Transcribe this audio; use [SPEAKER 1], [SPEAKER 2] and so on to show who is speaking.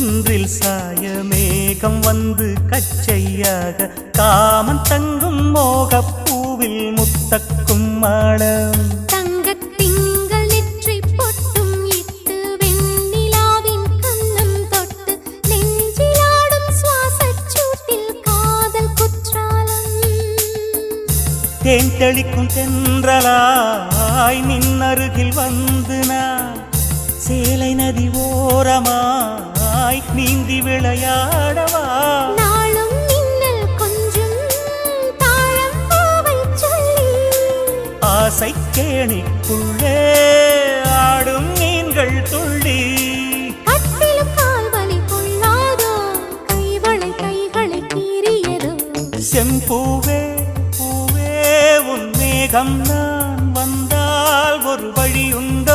[SPEAKER 1] குன்றில் சாய மேகம் வந்து கச்சையாக காமன் தங்கும் மோகப் பூவில் முத்தக்கும் மாடம்
[SPEAKER 2] தங்கத் திங்கள் நெற்றி பொட்டும் இட்டு வெண்ணிலாவின் கன்னம் தொட்டு நெஞ்சிலாடும் சுவாசச் சூட்டில் காதல் குற்றாலம்
[SPEAKER 1] தேன் தெளிக்கும் தென்றலாய் நின்னருகில் வந்து நான் சேலை நதி ஓரமாய் நீந்தி விளையாடவா
[SPEAKER 2] நாளும் மின்னல் கொஞ்சம் தாழம் பூவை சொல்லி
[SPEAKER 1] ஆசை கேணிக்குள்ளே ஆடும் மீன்கள் துள்ளி
[SPEAKER 2] கட்டிலும் கால்வலி கொள்ளாதோ கைவளை கைகளை கீறியதோ
[SPEAKER 1] செம்பூவே பூவே உன் மேகம் நான் வந்தால் ஒரு வழி உண்டோ